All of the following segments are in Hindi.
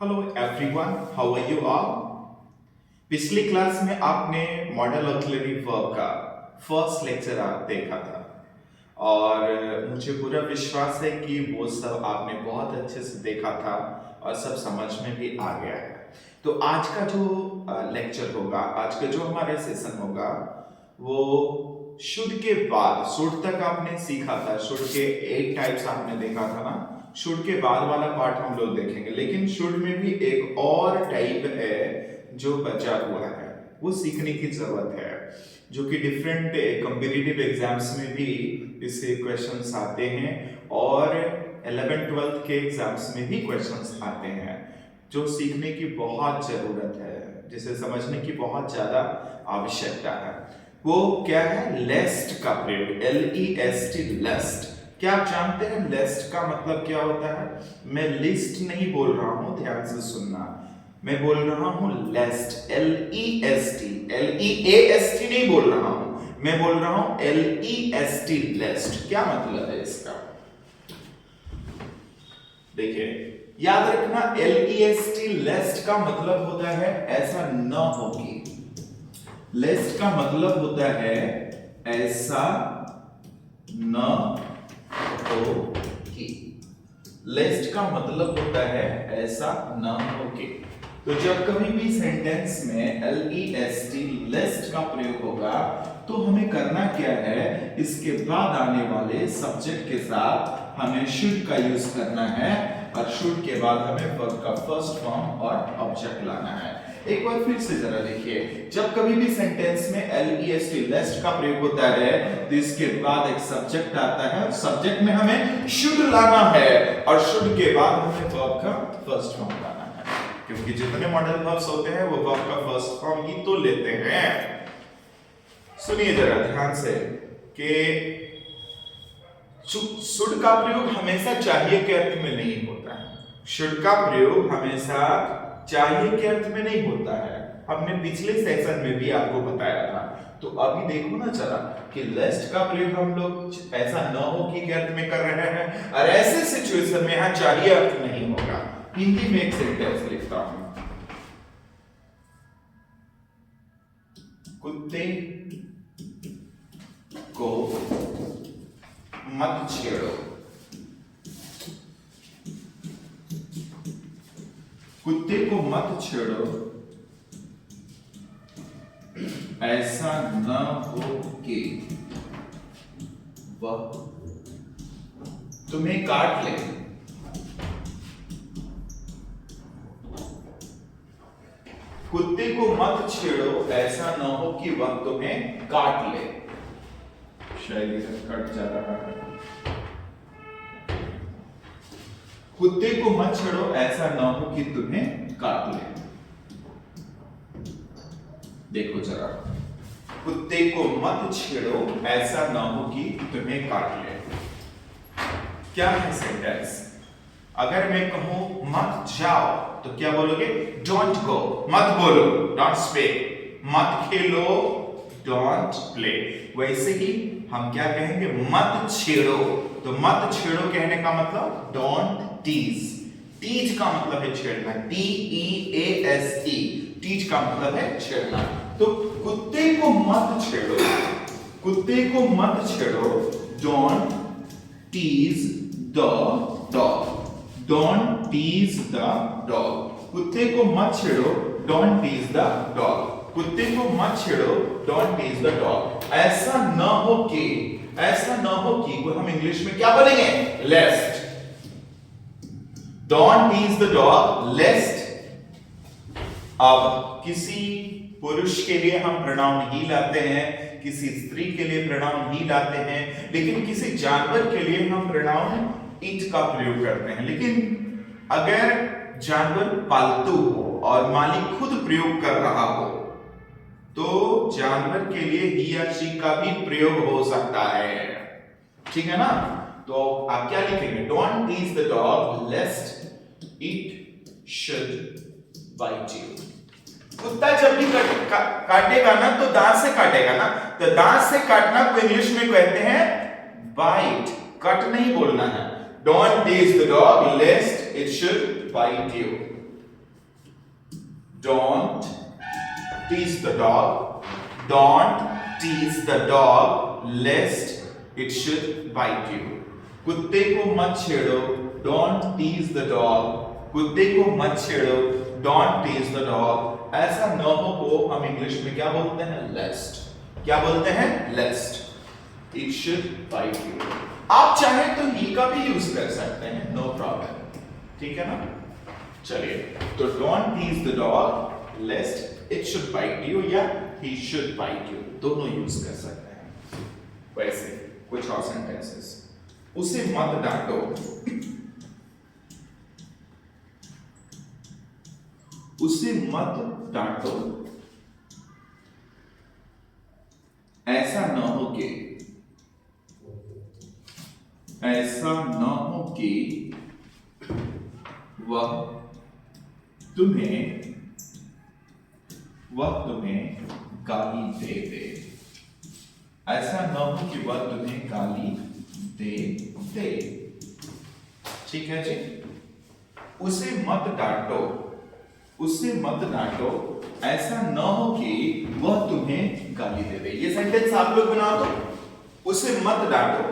Hello everyone, how are you all. पिछली क्लास में आपने मॉडल ऑक्सिलरी वर्ब का फर्स्ट लेक्चर आप देखा था और मुझे पूरा विश्वास है कि वो सब आपने बहुत अच्छे से देखा था और सब समझ में भी आ गया है। तो आज का जो लेक्चर होगा, आज का जो हमारा सेशन होगा वो शुड के बाद, शुड तक आपने सीखा था, शुड के 8 टाइप्स आपने देखा था ना। शुड के बाद वाला पार्ट हम लोग देखेंगे, लेकिन शुड में भी एक और टाइप है जो बचा हुआ है, वो सीखने की जरूरत है, जो कि डिफरेंट कॉम्पिटिटिव एग्जाम्स में भी इससे क्वेश्चंस आते हैं और 11th-12th के एग्जाम्स में भी क्वेश्चंस आते हैं, जो सीखने की बहुत जरूरत है, जिसे समझने की बहुत ज्यादा आवश्यकता है। वो क्या है? लेस्ट का प्रयोग, LEST, लेस्ट। क्या आप जानते हैं लेस्ट का मतलब क्या होता है? मैं लिस्ट नहीं बोल रहा हूं, ध्यान से सुनना। मैं बोल रहा हूं लेस्ट, LEST, LEAST नहीं बोल रहा हूं, मैं बोल रहा हूं LEST, लेस्ट। क्या मतलब है इसका? देखिए, याद रखना, LEST, लेस्ट का मतलब होता है ऐसा न हो कि। लेस्ट का मतलब होता है ऐसा न हो कि। लेस्ट का मतलब होता है ऐसा न हो कि। तो जब कभी भी सेंटेंस में LEST, लेस्ट का प्रयोग होगा, तो हमें करना क्या है? इसके बाद आने वाले सब्जेक्ट के साथ हमें शुड का यूज करना है और शुड के बाद हमें वर्ब का फर्स्ट फॉर्म और ऑब्जेक्ट लाना है। एक बार फिर से जरा देखिए, जब कभी भी सेंटेंस में LEST, लेस्ट का प्रयोग होता है, तो इसके बाद एक सब्जेक्ट आता है, सब्जेक्ट में हमें शुड लाना है और शुड के बाद हमें वर्ब का फर्स्ट फॉर्म लाना है, क्योंकि जितने मॉडल वर्ब्स होते हैं वो वर्ब का फर्स्ट फॉर्म ही तो लेते हैं। सुनिए जरा ध्यान से कि शुड का प्रयोग हमेशा चाहिए के अर्थ में नहीं होता है। शुड का प्रयोग हमेशा चाहिए के अर्थ में नहीं होता है, हमने पिछले सेशन में भी आपको बताया था। तो अभी देखो ना जरा कि लेस्ट का प्रयोग हम लोग ऐसा न हो कि के अर्थ में कर रहे हैं, और ऐसे सिचुएशन में यहां चाहिए अर्थ नहीं होगा। हिंदी में एक सेंटेंस लिखता हूं, कुत्ते को मत छेड़ो। कुत्ते को मत छेड़ो, ऐसा न हो कि वह तुम्हें काट ले। कुत्ते को मत छेड़ो, ऐसा न हो कि वह तुम्हें काट ले। शायद इधर कट जा रहा है। कुत्ते को मत छेड़ो, ऐसा न हो कि तुम्हें काट ले। देखो जरा, कुत्ते को मत छेड़ो, ऐसा न हो कि तुम्हें काट ले। क्या है सेंटेंस? अगर मैं कहूं मत जाओ तो क्या बोलोगे? Don't go. मत बोलो, डोंट स्पीक। मत खेलो, डोंट प्ले। वैसे ही हम क्या कहेंगे? मत छेड़ो, तो मत छेड़ो कहने का मतलब डोंट टीज। टीज का मतलब है छेड़ना, TEASE। टीज का मतलब है छेड़ना। तो कुत्ते को मत छेड़ो, कुत्ते को मत छेड़ो, don't tease the dog. Don't tease the dog. कुत्ते को मत छेड़ो, डोंट टीज द डॉग। कुत्ते को मत छेड़ो, डोंट टीज द डॉग। ऐसा न हो कि, ऐसा न हो कि को हम इंग्लिश में क्या बोलेंगे? Lest. Don't tease the dog, lest. अब किसी पुरुष के लिए हम प्रोनाउन ही लाते हैं, किसी स्त्री के लिए प्रोनाउन ही लाते हैं, लेकिन किसी जानवर के लिए हम प्रोनाउन इट का प्रयोग करते हैं। लेकिन अगर जानवर पालतू हो और मालिक खुद प्रयोग कर रहा हो, तो जानवर के लिए ही या शी का भी प्रयोग हो सकता है, ठीक है ना? तो आप क्या लिखेंगे? Don't tease the dog lest it should bite you. कुत्ता जब भी काटेगा ना, तो दांत से काटेगा ना, तो दांत से काटना को इंग्लिश में कहते हैं बाइट। कट नहीं बोलना है। Don't tease the dog lest it should bite you. Don't tease the dog. Don't tease the dog lest it should bite you. कुत्ते को मत छेड़ो. Don't tease the dog. कुत्ते को मत छेड़ो. Don't tease the dog. ऐसा न हो को हम इंग्लिश में क्या बोलते हैं? Lest. क्या बोलते हैं? Lest it should bite you. आप चाहे तो he का भी यूज कर सकते हैं, no problem. ठीक है ना? चलिए, तो don't tease the dog lest it should bite you या he should bite you, दोनों यूज कर सकते हैं. वैसे कुछ और सेंटेंसेस. उसे मत डांटो. उसे मत डांटो. ऐसा न हो कि वह तुम्हें गाली दे दे. ऐसा न हो कि वह तुम्हें गाली दे दे. ठीक है जी. उसे मत डांटो. उसे मत डांटो. ऐसा न हो कि वह तुम्हें गाली दे दे. ये सेंटेंस आप लोग बनाओ तो. उसे मत डांटो.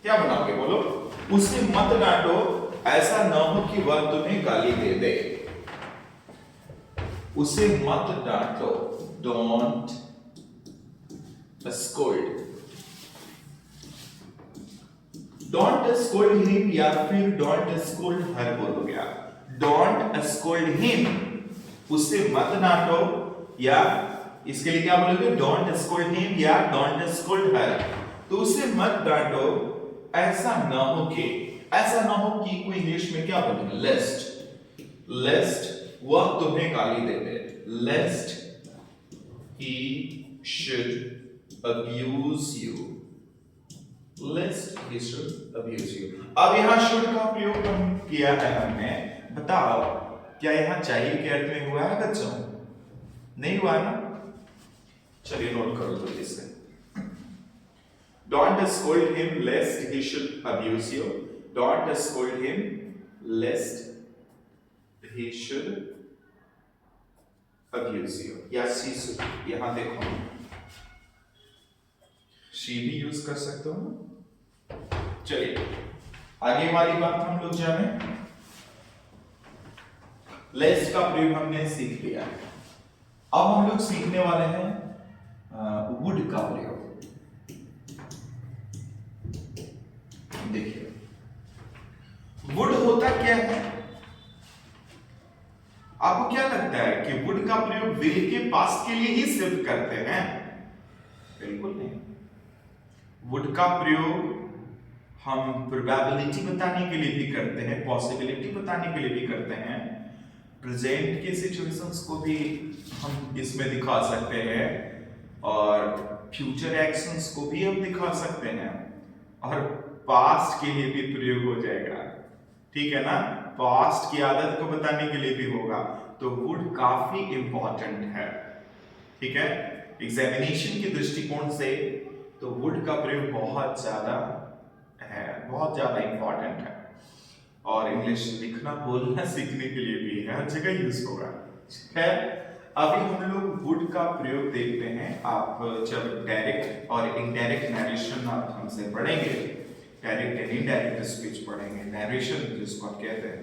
क्या बनाओगे बोलो? उसे मत डांटो. ऐसा न हो कि वह तुम्हें गाली दे दे. उसे मत डांटो. Don't scold. Don't scold him या फिर don't scold her बोलोगे आप. Don't scold him. उसे मत डांटो या इसके लिए क्या बोलोगे? Don't scold him या don't scold her. तो उसे मत डांटो. ऐसा न हो कि. ऐसा न हो कि को इंग्लिश में क्या बोलेंगे? Lest वह तुम्हें गाली दे दे. Lest he should abuse you. Lest he should abuse you. अब यहाँ should का प्रयोग हम किया है हमने. बताओ क्या यहाँ चाहिए के अर्थ में हुआ है बच्चों? नहीं हुआ ना? चलिए नोट करो जल्दी से. Don't scold him lest he should abuse you. Don't scold him lest he should abuse you. या she should. यहां देखो she भी यूज कर सकते हो ना. चलिए आगे वाली बात हम लोग जाने. lest का प्रयोग हमने सीख लिया. अब हम लोग सीखने वाले हैं would का प्रयोग. देखिए वुड होता क्या है? आपको क्या लगता है कि वुड का प्रयोग विल के पास्ट के लिए ही सिर्फ करते हैं? बिल्कुल नहीं. वुड का प्रयोग हम प्रोबेबिलिटी बताने के लिए भी करते हैं, पॉसिबिलिटी बताने के लिए भी करते हैं, प्रेजेंट के सिचुएशंस को भी हम इसमें दिखा सकते हैं और फ्यूचर एक्शंस को भी हम दिखा सकते हैं और पास्ट के लिए भी प्रयोग हो जाएगा. ठीक है ना? पास्ट की आदत को बताने के लिए भी होगा. तो वुड काफी इंपॉर्टेंट है. ठीक है? एग्जामिनेशन के दृष्टिकोण से तो वुड का प्रयोग बहुत ज्यादा है, बहुत ज्यादा इंपॉर्टेंट है और इंग्लिश लिखना बोलना सीखने के लिए भी हर जगह यूज होगा. है अभी हम लोग वुड का प्रयोग देखते हैं. आप जब डायरेक्ट और इनडायरेक्ट नरेशन आप हमसे पढ़ेंगे, डायरेक्ट एंड इनडायरेक्ट स्पीच पढ़ेंगे, नरेशन जिसको आप कहते हैं,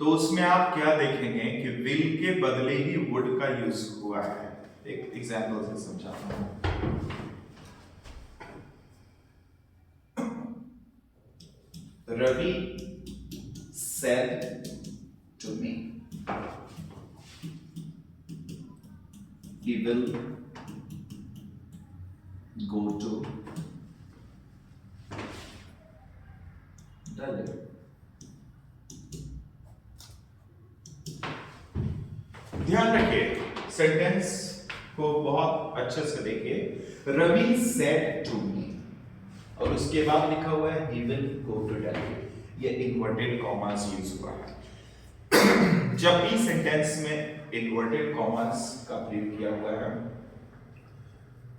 तो उसमें आप क्या देखेंगे कि विल के बदले ही वुड का यूज हुआ है. एक एग्जांपल से समझाता हूं. Ravi said to me he will go to Delhi. ध्यान रखिए सेंटेंस को बहुत अच्छे से देखिए. रवि सेड टू मी और उसके बाद लिखा हुआ है he will go to Delhi. ये इन्वर्टेड कॉमास यूज हुआ है. जब भी सेंटेंस में इन्वर्टेड कॉमास का प्रयोग किया हुआ है,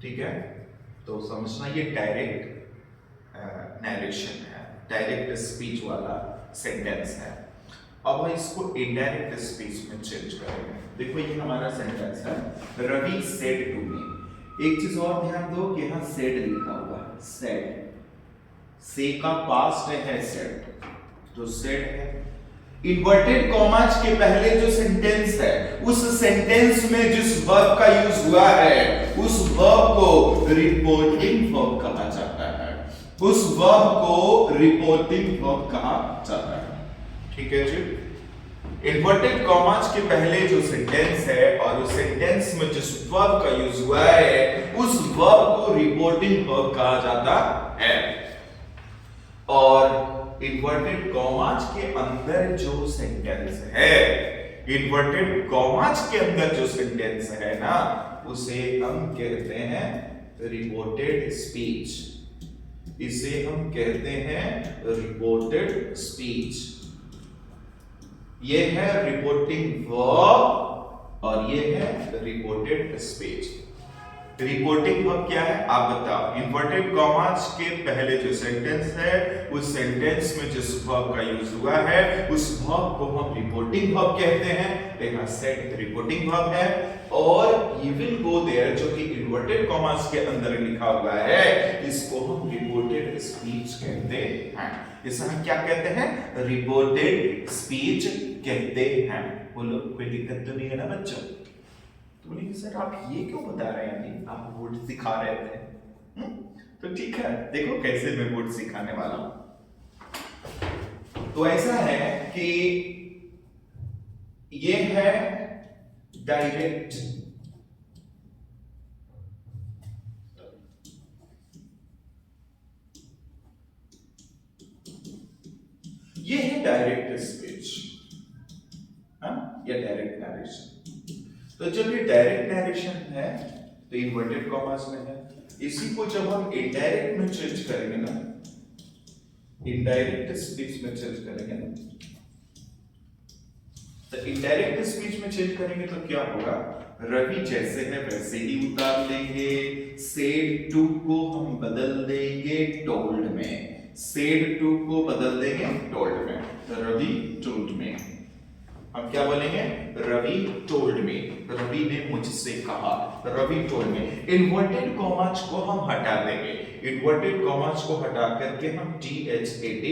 ठीक है, तो समझना ये डायरेक्ट नरेशन है, डायरेक्ट स्पीच वाला सेंटेंस है. अब हम इसको इनडायरेक्ट स्पीच में चेंज करेंगे। देखो ये हमारा सेंटेंस है, रवि सेड टू मी। एक चीज और ध्यान दो कि यहाँ सेड लिखा हुआ है, सेड, से का पास्ट है सेड, तो सेड है। इन्वर्टेड कॉमास के पहले जो सेंटेंस है उस सेंटेंस में जिस वर्ब का यूज हुआ है उस वर्ब को रिपोर्टिंग वर्ब कहा जाता है, उस वर्ब को रिपोर्टिंग वर्ब कहा जाता है। ठीक है जी। इन्वर्टेड कॉमास के पहले जो सेंटेंस है और उस सेंटेंस में जिस वर्ब का यूज हुआ है उस वर्ब को रिपोर्टिंग वर्ब कहा जाता है। और इन्वर्टेड कॉमास के अंदर जो सेंटेंस है, इन्वर्टेड कॉमास के अंदर जो सेंटेंस है ना, उसे हम कहते हैं रिपोर्टेड स्पीच। इसे हम कहते हैं रिपोर्टेड स्पीच। ये है रिपोर्टिंग वर्ब और ये है रिपोर्टेड स्पीच। रिपोर्टिंग वर्ब क्या है आप बताओ। इन्वर्टेड कॉमास के पहले जो सेंटेंस है उस सेंटेंस में जिस वर्ब का यूज हुआ है उस वर्ब को हम रिपोर्टिंग वर्ब कहते हैं। देखा, सेड रिपोर्टिंग वर्ब है और यू विल गो देयर जो कि इन्वर्टेड कॉमास के अंदर लिखा हुआ है, इसको हम रिपोर्टेड स्पीच कहते हैं। इसे हम क्या कहते हैं? रिपोर्टेड स्पीच कहते हैं। बोलो, कोई दिक्कत तो नहीं है ना बच्चों? तो बोले सर आप ये क्यों बता रहे हैं, अभी आप वर्ड सिखा रहे थे। तो ठीक है, देखो कैसे मैं वर्ड सिखाने वाला हूं। तो ऐसा है कि ये है डायरेक्ट, ये है डायरेक्ट स्पीच या डायरेक्ट नरेशन। तो जब ये डायरेक्ट नरेशन है तो इन्वर्टेड कॉमास में है। इसी को जब हम इनडायरेक्ट में चेंज करेंगे ना, इनडायरेक्ट स्पीच में चेंज करेंगे ना, तो इनडायरेक्ट स्पीच में चेंज करेंगे तो क्या होगा? रवि जैसे है वैसे ही उतार लेंगे। सेड टू को हम बदल देंगे टोल्ड में, सेड टू को बदल देंगे टोल्ड में। तो रवि टोल्ड में हम क्या बोलेंगे? रवि टोल्ड मी, रवि ने मुझसे कहा, Ravi told me. Inverted commas को हम हटा देंगे, इन्वर्टेड कॉमास को हटा करके हम THAT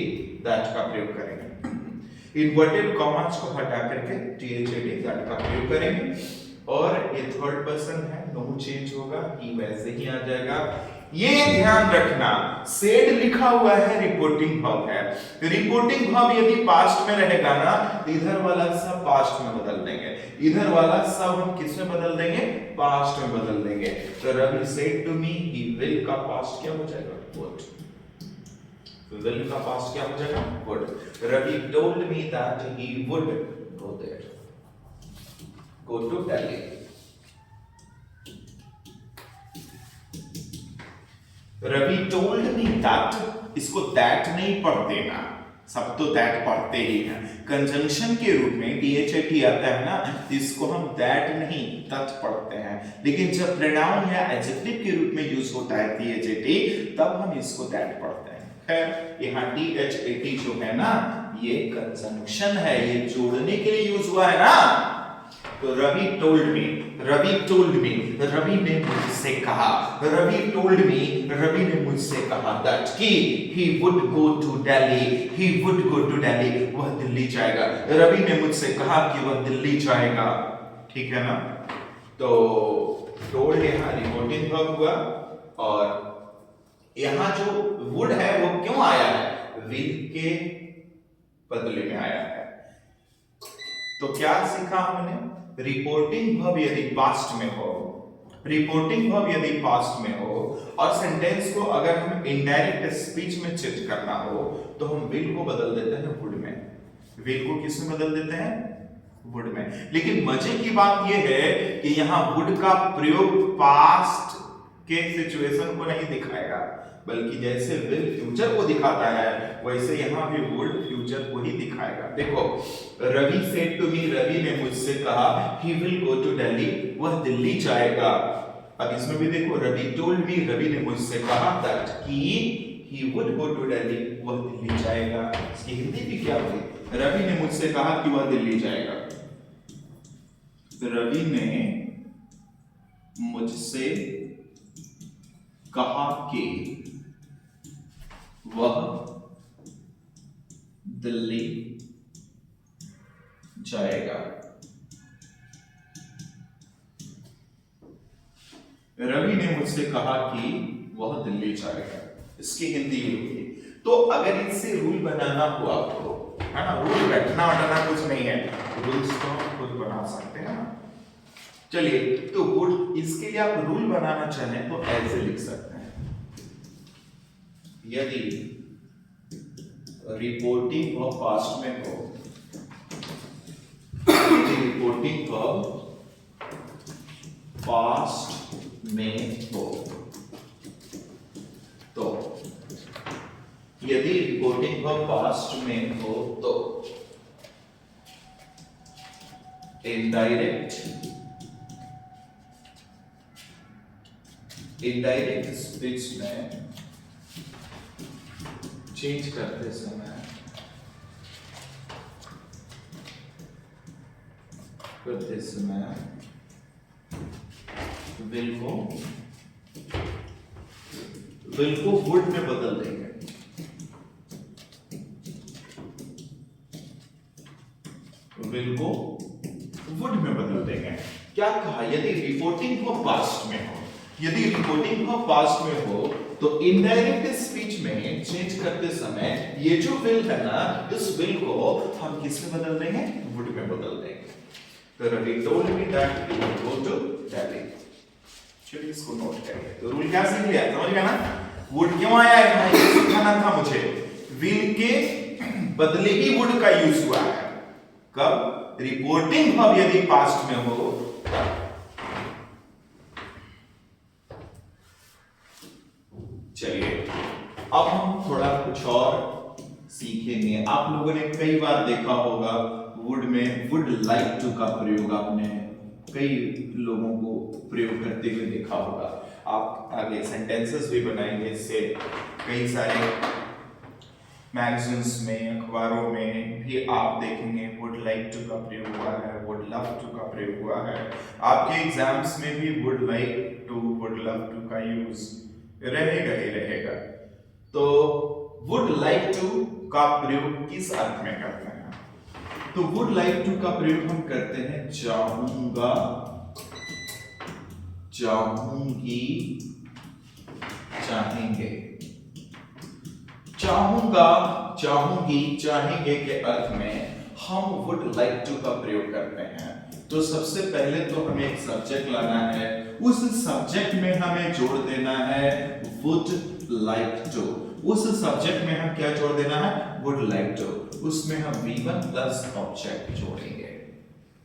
दैट का प्रयोग करेंगे। इन्वर्टेड कॉमास को हटा करके THAT दैट का प्रयोग करेंगे। और ये थर्ड पर्सन है, नो चेंज होगा, ही वैसे ही आ जाएगा। ये ध्यान रखना, सेड लिखा हुआ है रिपोर्टिंग वर्ब है। रिपोर्टिंग वर्ब यदि पास्ट में रहेगा ना, इधर वाला सब पास्ट में बदल देंगे, इधर वाला सब हम किस में बदल देंगे? पास्ट में बदल देंगे। तो Ravi said to me, he will का पास्ट क्या हो जाएगा? वुड। विल का पास्ट क्या हो जाएगा? Would. Ravi told me that he would go there, go to Delhi. Ravi told me that, इसको दैट नहीं पढ़ देना, सब तो दैट पढ़ते ही हैं। कंजंक्शन के रूप में THAT आता है ना, इसको हम दैट नहीं दैट पढ़ते हैं। लेकिन जब प्रोनाउन या एडजेक्टिव के रूप में यूज होता है THAT, तब हम इसको दैट पढ़ते हैं। खैर, यहाँ THAT जो है ना, ये कंजंक्शन है, ये जोड़ने के लिए यूज हुआ है ना। तो Ravi told me, Ravi told me, Ravi ने मुझसे कहा, रवि टोल्ड मी, रवि ने मुझसे कहा दैट कि he would go to Delhi, he would go to Delhi, वह दिल्ली जाएगा। रवि ने मुझसे कहा कि वह दिल्ली जाएगा। ठीक है ना? तो टोल्ड यहाँ रिपोर्टिंग वर्ब हुआ और यहाँ जो वुड है वो क्यों आया है? विल के बदले में आया है। तो क्या सीखा हमने? रिपोर्टिंग वर्ब यदि पास्ट में हो, रिपोर्टिंग वर्ब यदि पास्ट में हो और सेंटेंस को अगर हम इनडायरेक्ट स्पीच में चेंज करना हो तो हम विल को बदल देते हैं वुड में। विल को किस में बदल देते हैं? वुड में। लेकिन मजे की बात यह है कि यहां वुड का प्रयोग पास्ट के सिचुएशन को नहीं दिखाएगा, बल्कि जैसे विल फ्यूचर को दिखाता है वैसे यहां भी वुड फ्यूचर को ही दिखाएगा। देखो, Ravi said to me, Ravi ने मुझसे कहा, he will go to Delhi, वह दिल्ली जाएगा। अब इसमें भी देखो, रवि टोल्ड मी, रवि ने मुझसे कहा दैट कि he would go to Delhi, वह दिल्ली जाएगा। इसकी हिंदी भी क्या होगी? रवि ने मुझसे कहा कि वह दिल्ली जाएगा। रवि ने मुझसे कहा कि वह दिल्ली जाएगा। रवि ने मुझसे कहा कि वह दिल्ली जाएगा। इसकी हिंदी ये होगी। तो अगर इससे रूल बनाना हो आपको, है ना, रूल रटना वटना कुछ नहीं है, रूल्स तो हम खुद बना सकते हैं ना। चलिए, तो वुड, इसके लिए आप रूल बनाना चाहें तो ऐसे लिख सकते हैं, यदि रिपोर्टिंग वर्ब पास्ट में हो, यदि रिपोर्टिंग वर्ब पास्ट में हो, तो यदि रिपोर्टिंग वर्ब पास्ट में हो तो इनडायरेक्ट स्पीच में चेंज करते समय विल को वुड में बदल देंगे। विल को वुड में बदल देंगे। क्या कहा? यदि रिपोर्टिंग वर्ब पास्ट में हो, यदि रिपोर्टिंग वर्ब पास्ट में हो तो इनडायरेक्ट स्पीच में चेंज करते समय ये जो विल है ना, इस विल को हम किस में बदल देंगे? वुड में बदल देंगे। तो Ravi told me that he will go to Delhi. चलिए इसको नोट करिए। तो रूल क्या सीख लिया? समझ गया ना? वुड क्यों आया है? ये सीखना था मुझे। विल के बदले ही वुड का यूज हुआ है। कब? रिपोर्टिंग वर्ब यदि पास्ट में हो तब। चलिए अब हम थोड़ा कुछ और सीखेंगे। आप लोगों ने कई बार देखा होगा वुड में वुड लाइक टू का प्रयोग आपने कई लोगों को प्रयोग करते हुए देखा होगा। आप आगे सेंटेंसेस भी बनाएंगे इससे। कई सारे मैगजीन्स में, अखबारों में भी आप देखेंगे वुड लाइक टू का प्रयोग हुआ है, वुड लव टू का प्रयोग हुआ है। आपके एग्जाम्स में भी would like to, would love to का यूज रहेगा ही रहेगा। तो वुड लाइक टू का प्रयोग किस अर्थ में करते हैं? तो वुड लाइक टू का प्रयोग हम करते हैं चाहूंगा, चाहूंगी, चाहेंगे। चाहूंगा, चाहूंगी, चाहेंगे के अर्थ में हम वुड लाइक टू का प्रयोग करते हैं। तो सबसे पहले तो हमें एक सब्जेक्ट लाना है, उस सब्जेक्ट में हमें जोड़ देना है वुड लाइक टू। उस सब्जेक्ट में हम क्या जोड़ देना है? Would like to. उसमें हम V1 प्लस ऑब्जेक्ट जोड़ेंगे।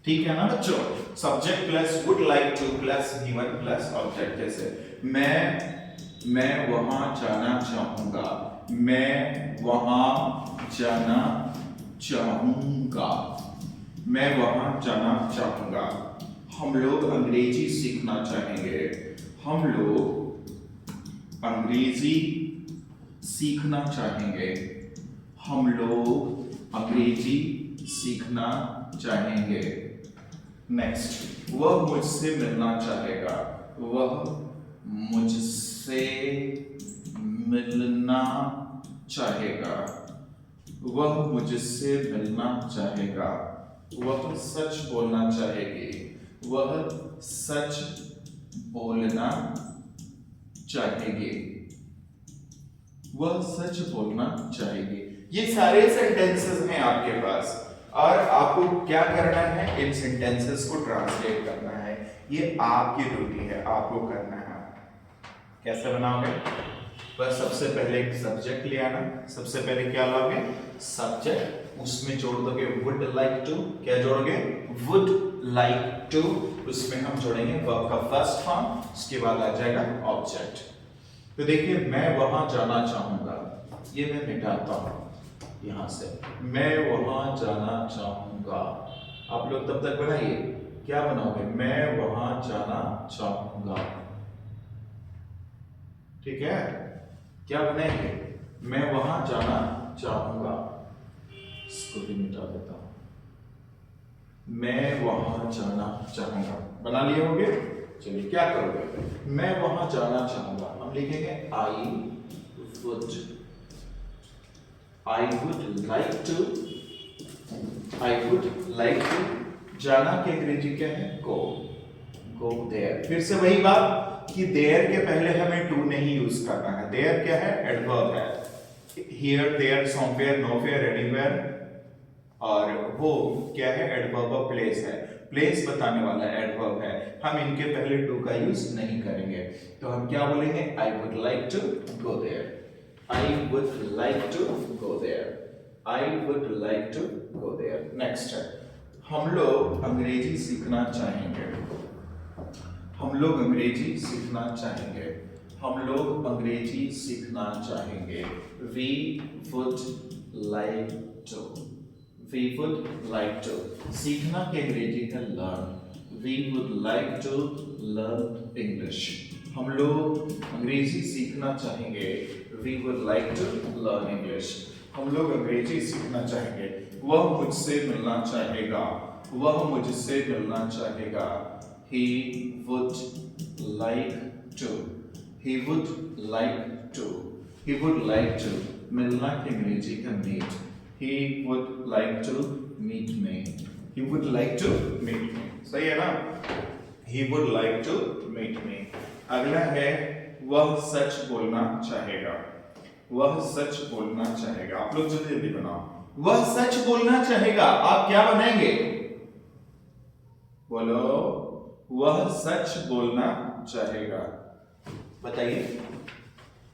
ठीक है ना बच्चों? Subject plus would like two plus V1 plus object. जैसे मैं वहां जाना चाहूंगा, मैं वहां जाना चाहूंगा, मैं वहां जाना चाहूंगा। हम लोग अंग्रेजी सीखना चाहेंगे, हम लोग अंग्रेजी सीखना चाहेंगे, हम लोग अंग्रेजी सीखना चाहेंगे। नेक्स्ट, वह मुझसे मिलना चाहेगा, वह मुझसे मिलना चाहेगा, वह मुझसे मिलना चाहेगा। वह सच बोलना चाहेगी, वह सच बोलना चाहेगी, वह सच बोलना चाहेगी। ये सारे सेंटेंसेस हैं आपके पास और आपको क्या करना है? इन सेंटेंसेस को ट्रांसलेट करना है। ये आपकी ड्यूटी है, आपको करना है। कैसे बनाओगे? बस सबसे पहले एक सब्जेक्ट ले आना। सबसे पहले क्या लाओगे? सब्जेक्ट, उसमें जोड़ दोगे वुड लाइक टू। क्या जोड़ोगे? Would like to. उसमें हम जोड़ेंगे वर्ब का फर्स्ट फॉर्म, उसके बाद आ जाएगा ऑब्जेक्ट। तो देखिए, मैं वहां जाना चाहूंगा, ये मैं मिटाता हूं यहां से। मैं वहां जाना चाहूंगा। आप लोग तब तक बनाइए। क्या बनाओगे? मैं वहां जाना चाहूंगा। ठीक है? क्या बनाएंगे? मैं वहां जाना चाहूंगा। इसको भी मिटा देता हूं। मैं वहां जाना चाहूंगा, बना लिए होगे। चलिए क्या करोगे, मैं वहां जाना चाहूंगा, हम लिखेंगे आई वुड लाइक टू। जाना की अंग्रेजी क्या है, गो देयर। फिर से वही बात कि देयर के पहले हमें टू नहीं यूज करना है। देयर क्या है, एडवर्ब है। Here, there, somewhere, nowhere, anywhere. और वो क्या है, एडवर्ब ऑफ प्लेस है। प्लेस बताने वाला एडवर्ब है। हम इनके पहले टू का यूज नहीं करेंगे, तो हम क्या बोलेंगे, I would like to go there. I would like to go there. I would like to go there. Next है, हम लोग अंग्रेजी सीखना चाहेंगे। हम लोग अंग्रेजी सीखना चाहेंगे। हम लोग अंग्रेजी सीखना चाहेंगे। We would like to. We would like to. सीखना के अंग्रेजी है learn. We would like to learn English. हम लोग अंग्रेजी सीखना चाहेंगे। We would like to learn English. हम लोग अंग्रेजी सीखना चाहेंगे। वह मुझसे मिलना चाहेगा। वह मुझसे मिलना चाहेगा। He would like to. He would like to. He would like to. मिलना की अंग्रेजी है meet. He would like to meet me. He would like to meet me. सही है ना? He would like to meet me. अगला है, वह सच बोलना चाहेगा। वह सच बोलना चाहेगा। आप लोग जल्दी जल्दी बनाओ। वह सच बोलना चाहेगा, आप क्या बनाएंगे, बोलो। वह सच बोलना चाहेगा, बताइए।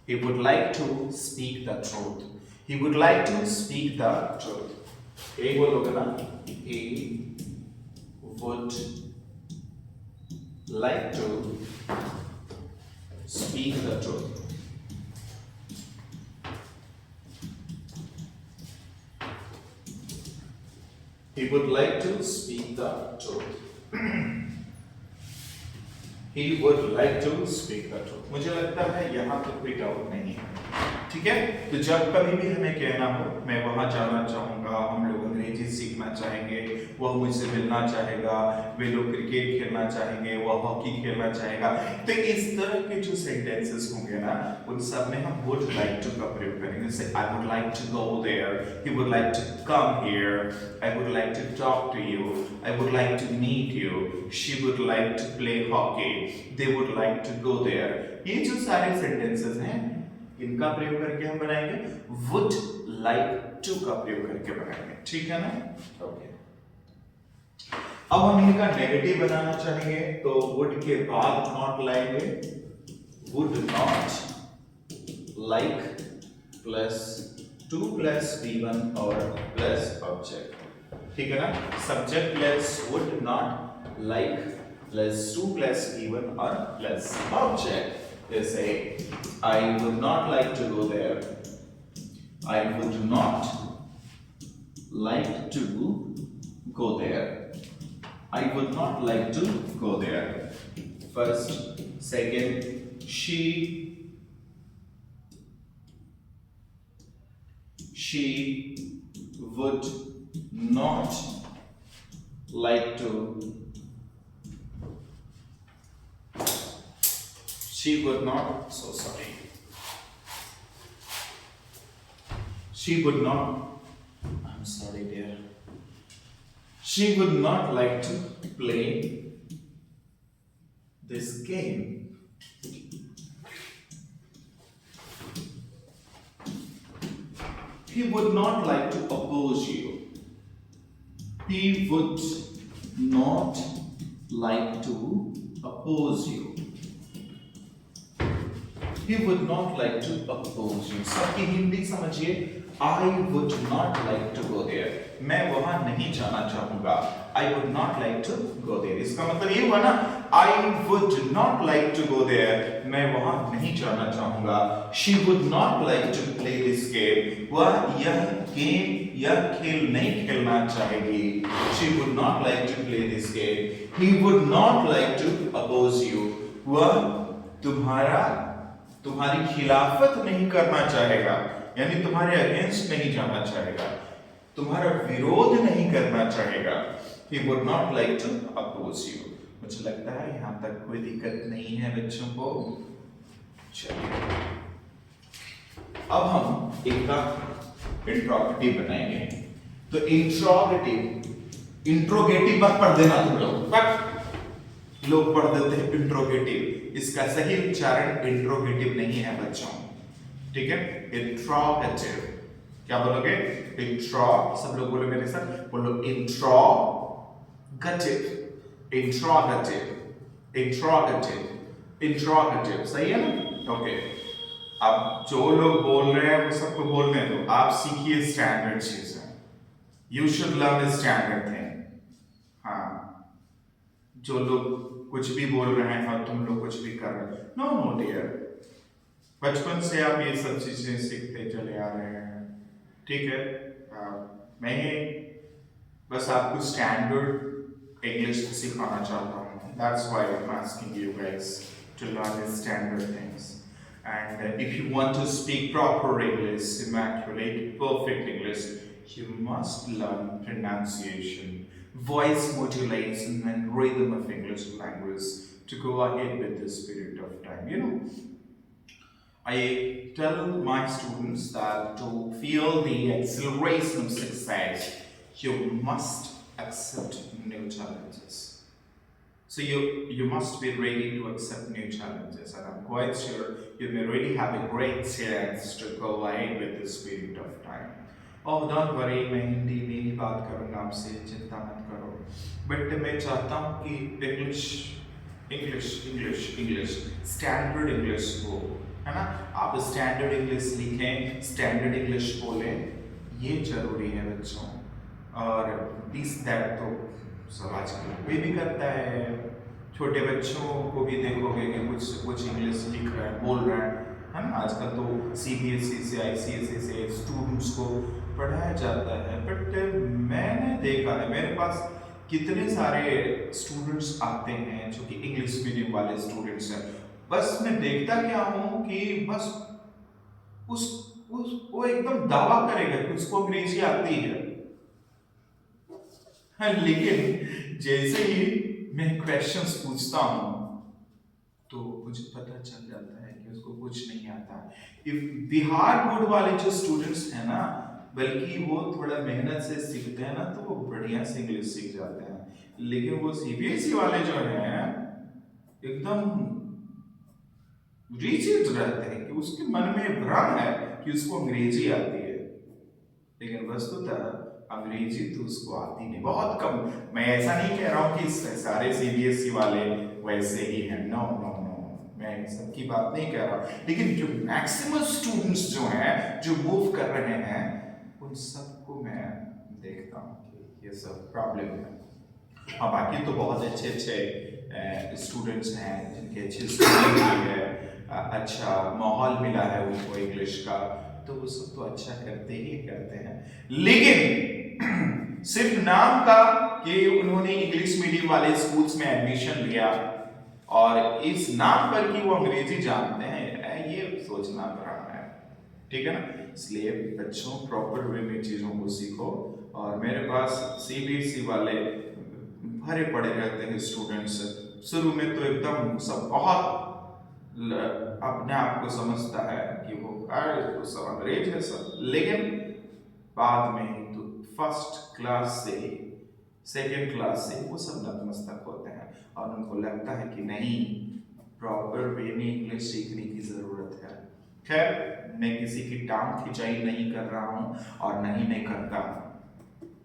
He would like to speak the truth. He would like to speak the truth. एक बोलोगे ना, He would like to speak the truth. He would like to speak the truth. He would like to speak the truth. मुझे लगता है यहाँ तो कोई डाउट नहीं है, ठीक है। तो जब कभी भी हमें कहना हो, मैं वहां जाना चाहूंगा, हम लोग अंग्रेजी सीखना चाहेंगे, वह मुझसे मिलना चाहेगा, वे लोग क्रिकेट खेलना चाहेंगे, वह हॉकी खेलना चाहेगा, तो इस तरह के जो सेंटेंसेस होंगे ना, उन सब में हम would like to का प्रयोग करेंगे। जैसे I would like to go there, he would like to come here, I would like to talk to you, I would like to meet you, she would like to play hockey, they would like to go there। ये जो सारे सेंटेंसेस हैं, इनका प्रयोग करके हम बनाएंगे, would like to का प्रयोग करके बनाएंगे, ठीक है ना। ओके, अब हम इनका नेगेटिव बनाना चाहेंगे, तो would के बाद not लाएंगे। would not like plus 2 plus V1 और प्लस ऑब्जेक्ट, ठीक है ना। Subject plus would not like plus 2 plus V1 और प्लस ऑब्जेक्ट। जैसे I would not like to go there. I would not like to go there. I would not like to go there. First, second, she would not like to. She would not, so sorry. She would not, I'm sorry dear. She would not like to play this game. He would not like to oppose you. He would not like to oppose you. He would not like to oppose you. सबकी हिंदी समझिए। I would not like to go there. मैं वहां नहीं जाना चाहूंगा। I would not like to go there. इसका मतलब ये हुआ ना, I would not like to go there. मैं वहां नहीं जाना चाहूंगा। She would not like to play this game. वह यह गेम, यह खेल नहीं खेलना चाहेगी। She would not like to play this game. He would not like to oppose you. वह तुम्हारी खिलाफत नहीं करना चाहेगा, यानी तुम्हारे अगेंस्ट नहीं जाना चाहेगा। तुम्हारा विरोध नहीं करना चाहेगा। He would not like to oppose you. मुझे लगता है यहाँ तक कोई दिक्कत नहीं है बच्चों को। चलिए अब हम एक का इंट्रोगेटिव बनाएंगे। तो इंट्रोगेटिव मत पढ़ देना तुम लोग पढ़ देते हैं इंट्रोगेटिव। इसका सही उच्चारण इंट्रोगेटिव नहीं है बच्चों, ठीक है? इंट्रोगेटिव। क्या बोलोगे? इंट्रो, सब लोग बोलो मेरे साथ, बोलो इंट्रोगेटिव, इंट्रोगेटिव, इंट्रोगेटिव, इंट्रोगेटिव। सही है ना? ओके। अब जो लोग बोल रहे हैं वो सबको बोलने दो, आप सीखिए स्टैंडर्ड चीजें। You should learn standard thing. हाँ, जो लोग कुछ भी बोल रहे हैं और तुम लोग कुछ भी कर रहे हैं, नो नो डियर, बचपन से आप ये सब चीजें सीखते चले आ रहे हैं, ठीक है? मैं बस आपको स्टैंडर्ड इंग्लिश सिखाना चाहता हूँ। That's why I am asking you guys to learn standard things. And if you want to speak proper English, immaculate, perfect English, you must learn pronunciation, voice modulation, and rhythm of English language to go ahead with this period of time. You know, I tell my students that to feel the exhilaration of success, you must accept new challenges. So you must be ready to accept new challenges, and I'm quite sure you may really have a great chance to go ahead with this period of time. Oh, don't worry, मैं हिंदी में ही बात करूँगा आपसे, चिंता मत करो। बट मैं चाहता हूँ कि इंग्लिश स्टैंडर्ड इंग्लिश हो, है ना? आप स्टैंडर्ड इंग्लिश लिखें, स्टैंडर्ड इंग्लिश बोलें, ये जरूरी है बच्चों। और दिस दैट तो सब आजकल कोई भी करता है। छोटे बच्चों को भी देखोगे कि कुछ इंग्लिश लिख रहे हैं, बोल रहे हैं, है ना? आजकल तो CBSE से ICSE से स्टूडेंट्स को पढ़ाया जाता है। बट मैंने देखा है, मेरे पास कितने सारे स्टूडेंट्स आते हैं जो कि इंग्लिश मीडियम वाले स्टूडेंट्स हैं। बस मैं देखता क्या हूँ कि बस वो एकदम दावा करेगा कि उसको अंग्रेजी आती है, लेकिन जैसे ही मैं क्वेश्चंस पूछता हूँ तो मुझे पता चल जाता है कि उसको कुछ नहीं आता। बिहार बोर्ड वाले जो स्टूडेंट्स हैं ना, बल्कि वो थोड़ा मेहनत से सीखते हैं ना, तो वो बढ़िया से इंग्लिश सीख जाते हैं। लेकिन वो CBSE वाले जो हैं एकदम रिजिड रहते हैं कि उसके मन में भ्रम है कि उसको अंग्रेजी आती है, लेकिन वस्तुतः अंग्रेजी तो उसको आती नहीं, बहुत कम। मैं ऐसा नहीं कह रहा हूँ कि सारे CBSE वाले वैसे ही हैं, नो नो नो, मैं सबकी बात नहीं कह रहा, लेकिन जो मैक्सिमम स्टूडेंट्स जो हैं, जो मूव कर रहे हैं, उन सबको मैं देखता हूँ कि ये सब प्रॉब्लम है। और बाकी तो बहुत अच्छे स्टूडेंट्स हैं जिनके अच्छे स्कूलिंग भी है, अच्छा माहौल मिला है उनको इंग्लिश का, तो वो सब तो अच्छा करते ही करते हैं। लेकिन सिर्फ नाम का कि उन्होंने इंग्लिश मीडियम वाले स्कूल्स में एडमिशन लिया और इस नाम पर कि वो अंग्रेजी जानते हैं, ये सोचना भ्रम है, ठीक है ना? इसलिए बच्चों प्रॉपर वे में चीजों को सीखो। और मेरे पास CBSE वाले भरे पड़े रहते हैं स्टूडेंट्स। शुरू में तो एकदम सब बहुत अपने आप को समझता है कि वो तो सब अंग्रेज है सब, लेकिन बाद में तो फर्स्ट क्लास से सेकेंड क्लास से वो सब नतमस्तक होते हैं और उनको लगता है कि नहीं, प्रॉपर वे में इंग्लिश सीखने की जरूरत है। खैर, मैं किसी की टांग खिंचाई नहीं कर रहा हूँ और नहीं मैं करता।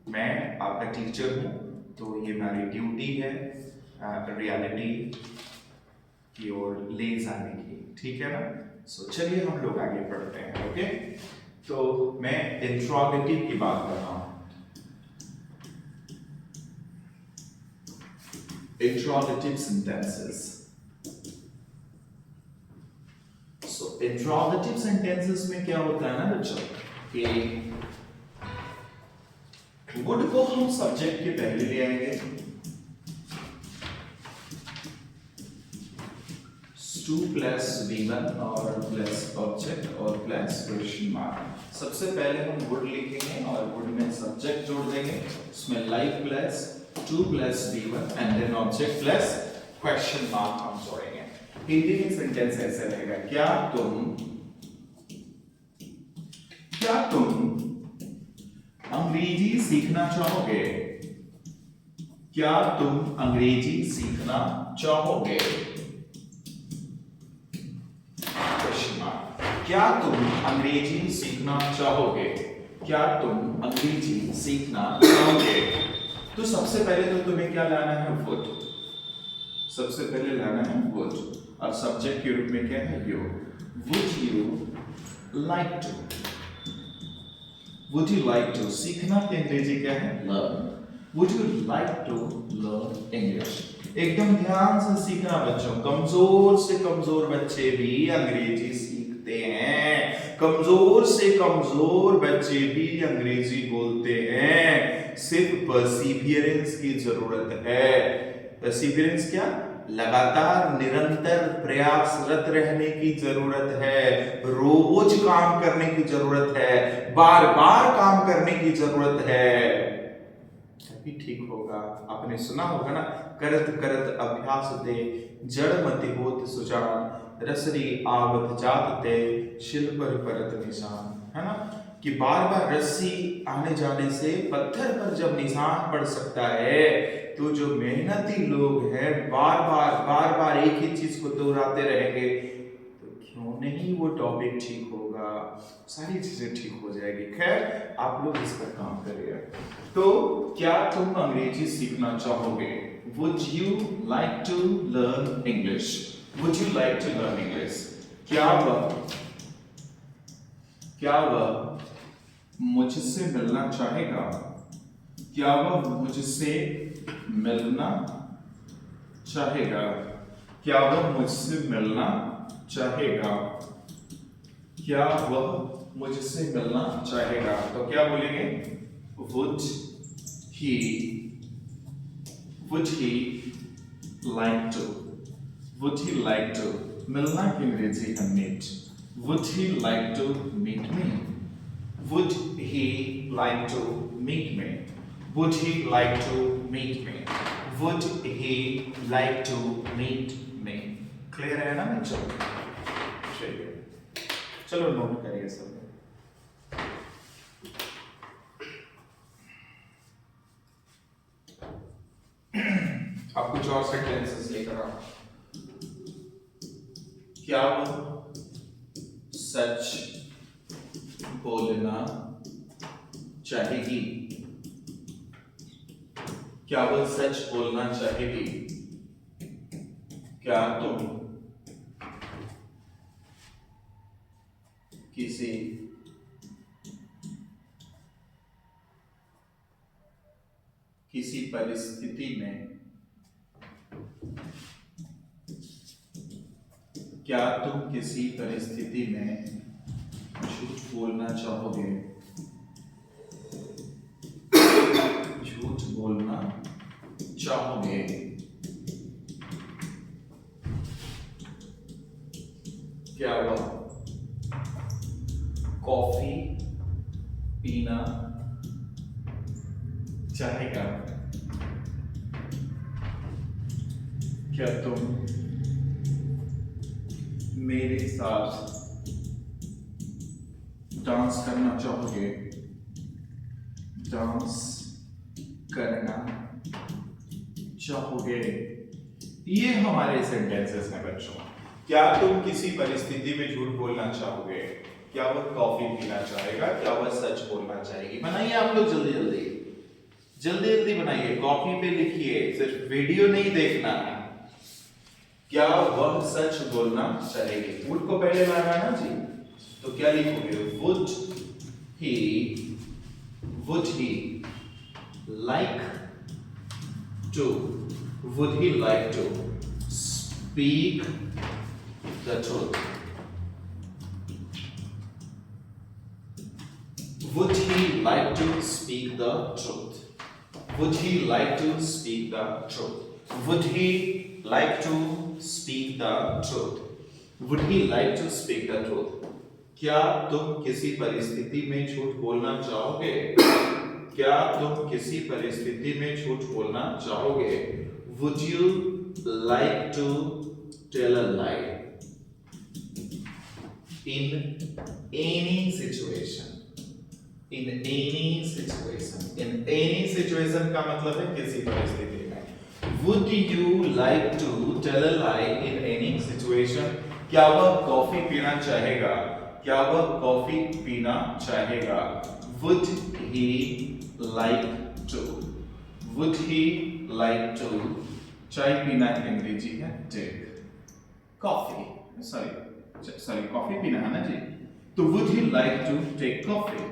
मैं आपका टीचर हूँ, तो ये मेरी ड्यूटी है रियलिटी की ओर ले जाने की, ठीक है ना? सो चलिए हम लोग आगे बढ़ते हैं। ओके, तो मैं इंट्रोगेटिव की बात कर रहा हूं। Interrogative sentences. So interrogative sentences में क्या होता है ना बच्चों कि वुड को हम सब्जेक्ट के पहले ले आएंगे, 2 प्लस v1 और प्लस ऑब्जेक्ट और प्लस क्वेश्चन मार्क। सबसे पहले हम वुड लिखेंगे और वुड में सब्जेक्ट जोड़ देंगे, उसमें like plus 2 plus v1 and then object plus question mark हम जोड़ेंगे। हिंदी में सेंटेंस ऐसे रहेगा, क्या तुम अंग्रेजी सीखना चाहोगे? क्या तुम अंग्रेजी सीखना चाहोगे? क्या तुम अंग्रेजी सीखना चाहोगे? क्या तुम अंग्रेजी सीखना चाहोगे? तो सबसे पहले तो तुम्हें क्या लाना है? वुड। सबसे पहले लाना है वुड और सब्जेक्ट के रूप में क्या है? You. Would you like to? Would you like to सीखना की अंग्रेजी क्या है? Learn. Would you like to learn English? एकदम ध्यान से सीखना बच्चों, कमजोर से कमजोर बच्चे भी अंग्रेजी सीखते हैं, कमजोर से कमजोर बच्चे भी अंग्रेजी बोलते हैं। सिर्फ परसिवियरेंस की जरूरत है। परसिवियरेंस क्या? लगातार निरंतर प्रयासरत रहने की जरूरत है, रोज काम करने की जरूरत है, बार बार काम करने की जरूरत है, तभी ठीक होगा। आपने सुना होगा ना, करत करत अभ्यास ते जड़ मति होत सुजान, रसरी आवत जात ते शिल पर परत निशान, है ना, कि बार बार रस्सी आने जाने से पत्थर पर जब निशान पड़ सकता है, तो जो मेहनती लोग हैं बार बार एक ही चीज को दोहराते रहेंगे, तो क्यों नहीं वो टॉपिक ठीक होगा, सारी चीजें ठीक हो जाएगी। खैर, आप लोग इस पर काम करिए। तो क्या तुम अंग्रेजी सीखना चाहोगे? Would you like to learn English? Would you like to learn English? क्या वह मुझसे मिलना चाहेगा? क्या वह मुझसे मिलना चाहेगा? क्या वह मुझसे मिलना चाहेगा? क्या वह मुझसे मिलना चाहेगा? तो क्या बोलेंगे? Would he like to? Would he like to? मिलना की अंग्रेजी है meet. Would he like to meet me? Would he like to meet me? Would he like to meet me? Would he like to meet me? Clear है ना बच्चों? चलो नोट करिए सब। अब कुछ और सेंटेंसेस लेकर आओ। क्या वह सच बोलना चाहेगी? क्या वह सच बोलना चाहेगी? क्या तुम किसी परिस्थिति में क्या तुम किसी परिस्थिति में झूठ बोलना चाहोगे? झूठ बोलना चाहोगे? क्या वह कॉफी पीना चाहेगा? क्या तुम मेरे साथ डांस करना चाहोगे? डांस करना चाहोगे? ये हमारे सेंटेंसेस हैं बच्चों। क्या तुम किसी परिस्थिति में झूठ बोलना चाहोगे? क्या वह कॉफी पीना चाहेगा? क्या वह सच बोलना चाहेगी? बनाइए आप लोग जल्दी बनाइए, कॉपी पे लिखिए, सिर्फ वीडियो नहीं देखना है। क्या वह सच बोलना चाहेगी? वुड को पहले लाना ना जी, तो क्या लिखोगे? would he like to speak the truth? Would he like to speak the truth? Would he like to speak the truth? Would he like to speak the truth? Would he like to speak the truth? क्या तुम किसी परिस्थिति में झूठ बोलना चाहोगे? क्या तुम किसी परिस्थिति में झूठ बोलना चाहोगे? Would you like to tell a lie in any situation? In any situation. In any situation का मतलब है किसी परिस्थिति में. Would you like to tell a lie in any situation? क्या वह कॉफी पीना चाहेगा? क्या वह कॉफी पीना चाहेगा? Would he like to? Would he like to? चाय पीना अंग्रेजी है टेक. कॉफी सॉरी कॉफी पीना है ना जी. तो would he like to take coffee?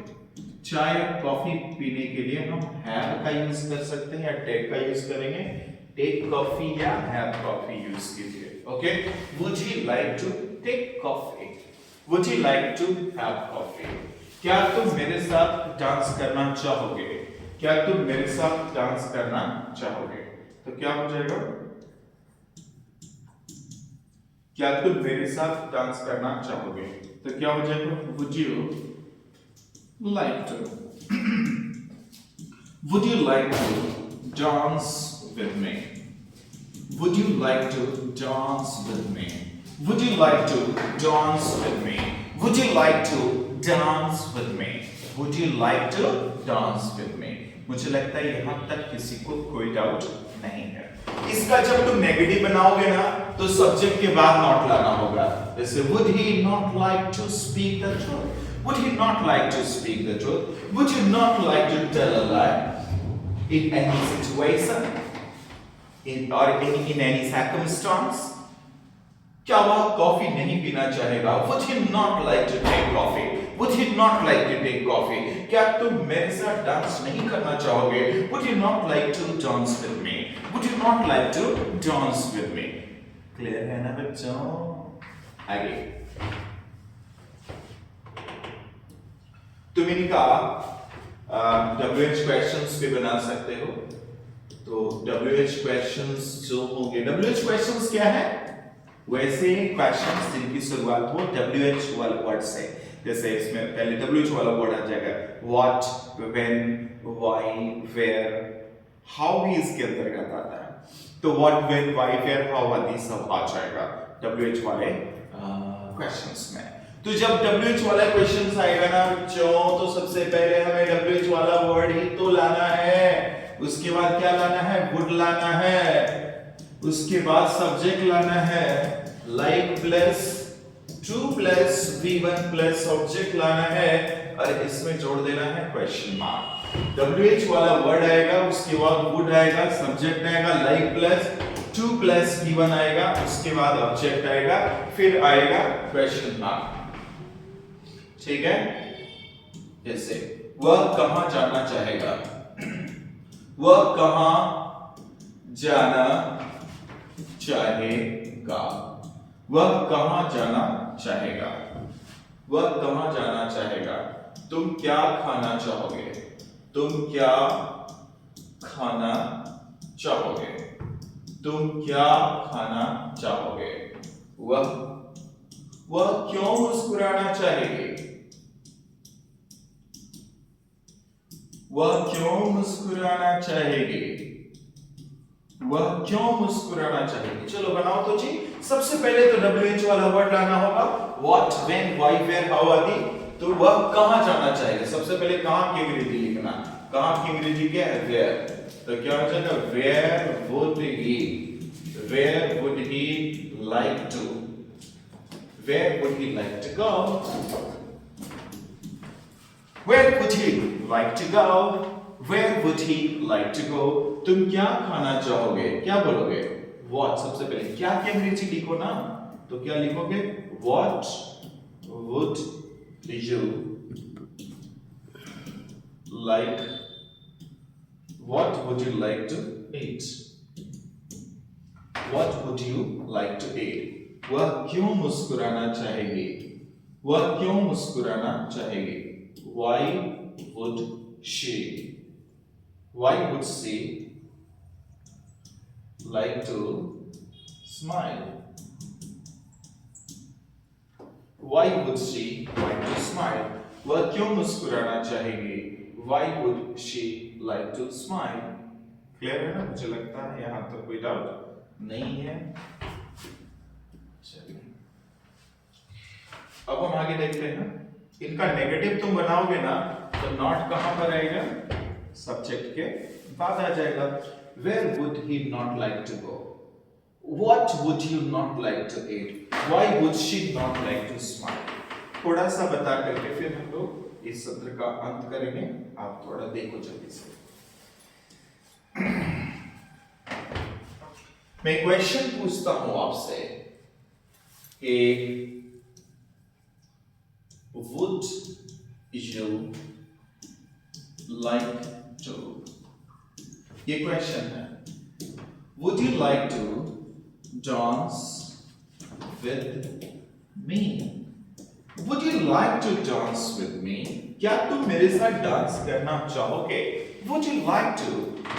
चाय और कॉफी पीने के लिए हम have का यूज कर सकते हैं या take का यूज करेंगे. टेक कॉफी या have कॉफी यूज कीजिए. Okay. Would he like to take coffee? Would he like to have coffee? क्या तुम मेरे साथ डांस करना चाहोगे? क्या तुम मेरे साथ डांस करना चाहोगे? तो क्या हो जाएगा? क्या तुम मेरे साथ डांस करना चाहोगे? तो क्या हो जाएगा? Would you like to? Would you like to dance with me? Would you like to dance with me? Would you like to dance with me? Would you like to dance with me? Would you like to dance with me? मुझे लगता है यहां तक किसी को कोई डाउट नहीं है. इसका जब तुम नेगेटिव बनाओगे ना तो सब्जेक्ट के बाद नॉट लाना होगा. जैसे would he not like to speak the truth? Would he not like to speak the truth? Would you not like to tell a lie in any situation? In any circumstance? क्या वह कॉफी नहीं पीना चाहेगा? Would he not like to take coffee? Would he not like to take coffee? क्या तुम मेरे साथ डांस नहीं करना चाहोगे? Would you not like to dance with me? Would you not like to dance with me? Clear है ना बच्चों? आगे. तुम इनका WH क्वेश्चंस भी बना सकते हो. तो WH क्वेश्चंस जो होंगे, WH क्वेश्चंस क्या है? वैसे क्वेश्चंस जिनकी शुरुआत हो WH वाले वर्ड से. जैसे इसमें पहले WH वाला वर्ड आ जाएगा. What, when, why, where, how भी इसके अंतर्गत आता है. तो what, when, why, where, how आदि सब आ जाएगा WH वाले क्वेश्चंस में. तो जब WH वाला क्वेश्चंस आएगा ना बच्चों तो सबसे पहले हमें WH वाला वर्ड ही तो लाना है. उसके बाद क्या लाना है? would लाना है. उसके बाद सब्जेक्ट लाना है like plus 2 plus V1 plus object लाना है और इसमें जोड़ देना है क्वेश्चन मार्क. WH वाला वर्ड आएगा, उसके बाद would आएगा, सब्जेक्ट आएगा like प्लस 2 प्लस V1 आएगा, उसके बाद ऑब्जेक्ट आएगा, फिर आएगा क्वेश्चन मार्क. ठीक है. जैसे वह कहां जाना चाहेगा? वह कहां जाना चाहेगा? वह कहां जाना चाहेगा? वह कहां जाना चाहेगा? तुम क्या खाना चाहोगे? तुम क्या खाना चाहोगे? तुम क्या खाना चाहोगे? वह क्यों मुस्कुराना चाहेगी? वह क्यों मुस्कुराना चाहेगी? वह क्यों मुस्कुराना चाहेगी? चलो बनाओ तो जी. सबसे पहले तो WH वाला वर्ड लाना होगा. What, when, why, where, how आदि. तो वह कहां जाना चाहेगा? सबसे पहले कहां की अंग्रेजी लिखना. कहां की अंग्रेजी क्या है? Where. तो क्या हो जाएगा? Where would he? Where would he like to? Where would he like to go? Where would he like to go? Where would he like to go? तुम क्या खाना चाहोगे? क्या बोलोगे? What. सबसे पहले क्या की अंग्रेजी लिखो ना. तो क्या लिखोगे? What would you like? What would you like to eat? What would you like to eat? वह क्यों मुस्कुराना चाहेगी? वह क्यों मुस्कुराना चाहेगी? Why would she? Why would she like to smile? Why would she like to smile? वह क्यों मुस्कुराना चाहेगी? Why would she like to smile? Clear है ना? मुझे लगता है यहाँ तो कोई डाउट नहीं है। चलिए अब हम आगे देखते हैं। इनका नेगेटिव तुम बनाओगे ना तो नॉट कहां पर आएगा? सब्जेक्ट के बाद आ जाएगा। Where would he not like to go? What would you not like to eat? Why would she not like to smile? थोड़ा सा बता करके फिर हम लोग इस सत्र का अंत करेंगे। आप थोड़ा देखो जल्दी से। मैं क्वेश्चन पूछता हूं आपसे कि would you like to, ये क्वेश्चन है, would you like to dance with me? Would you like to dance with me? क्या तुम मेरे साथ डांस करना चाहोगे? Would you like to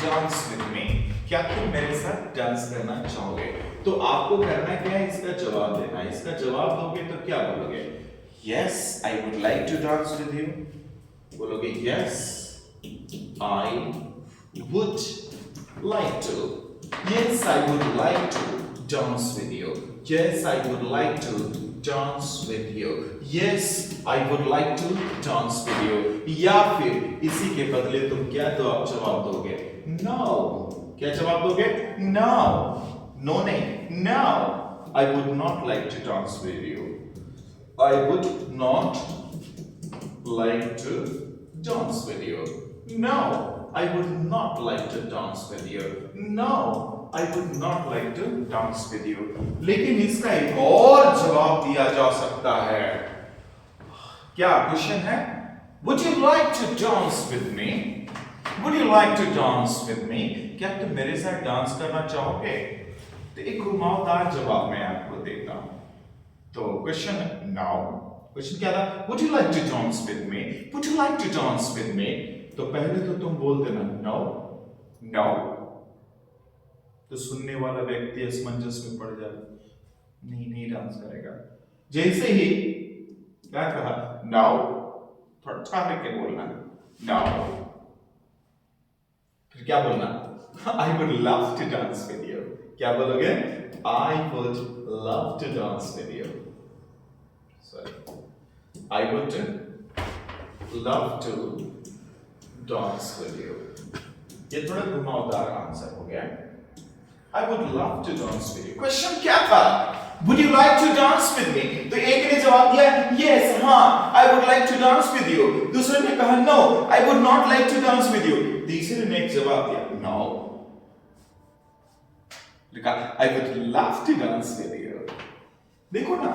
dance with me? क्या तुम मेरे साथ डांस करना चाहोगे? तो आपको करना क्या है? इसका जवाब देना है। इसका जवाब दोगे तो क्या बोलोगे? Yes, I would like to dance with you. बोलोगे yes, I would like to. Yes, I would like to dance with you. Yes, I would like to dance with you. Yes, I would like to dance with you. या फिर इसी के बदले तुम क्या जवाब दोगे? No. क्या जवाब दोगे? No. No नहीं. No. I would not like to dance with you. I would not like to dance with you. No. I would not like to dance with you. No, I would not like to dance with you. लेकिन इसका एक और जवाब दिया जा सकता है। क्या क्वेश्चन है? Would you like to dance with me? Would you like to dance with me? क्या तुम मेरे साथ डांस करना चाहोगे? तो एक घुमावदार जवाब मैं आपको देता हूं। तो क्वेश्चन now, क्वेश्चन क्या था? Would you like to dance with me? Would you like to dance with me? तो पहले तो तुम बोल देना नो नो, तो सुनने वाला व्यक्ति असमंजस में पड़ जाए, नहीं डांस करेगा। जैसे ही क्या कहा नो, थोड़ा ठाने के बोलना नो, फिर क्या बोलना? I would love to dance with you. क्या बोलोगे? I would love to dance with you. Sorry, I would love to dance with you. ये थोड़ा घुमावदार आंसर हो गया। I would love to dance with you. Question क्या था? Would you like to dance with me? तो एक ने जवाब दिया yes, हाँ, I would like to dance with you. दूसरे ने कहा no, I would not like to dance with you. तीसरे ने एक जवाब दिया no, लिखा I would love to dance with you. देखो ना,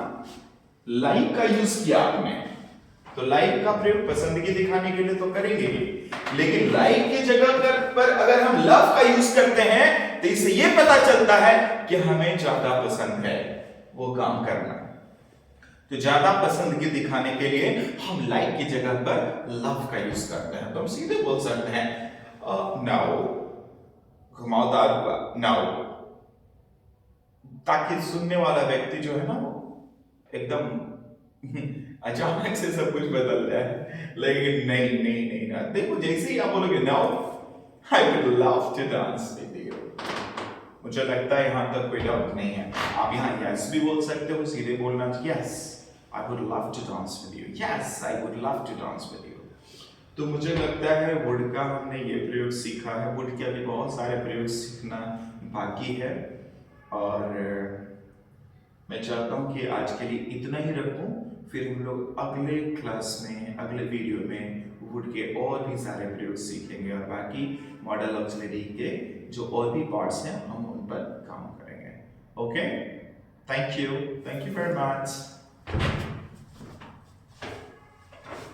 like का यूज किया आपने, तो लाइक का प्रयोग पसंदगी दिखाने के लिए तो करेंगे ही, लेकिन लाइक की जगह पर अगर हम लव का यूज करते हैं तो इससे यह पता चलता है कि हमें ज्यादा पसंद है वो काम करना। तो ज्यादा पसंदगी दिखाने के लिए हम लाइक की जगह पर लव का यूज करते हैं। तो हम सीधे बोल सकते हैं नाउ, घुमावदार हुआ नाउ, ताकि सुनने वाला व्यक्ति जो है ना वो एकदम अचानक से सब कुछ बदल जाए। लेकिन नहीं ना, देखो जैसे ही आप बोलोगे now I would love to dance with you, मुझे लगता है यहां तक कोई डाउट नहीं है। आप यहां यस भी बोल सकते हो, सीधे बोलना yes I would love to dance with you, yes I would love to dance with you. तो मुझे लगता है वुड का हमने ये प्रयोग सीखा है। वुड के अभी बहुत सारे प्रयोग सीखना बाकी है और मैं चाहता हूं कि आज के लिए इतना ही रखूं, फिर हम लोग अगले क्लास में, अगले वीडियो में वुड के और भी सारे प्रयोग सीखेंगे और बाकी मॉडल ऑक्सिलरी के जो और भी पार्ट्स हैं हम उन पर काम करेंगे। Okay, thank you very much.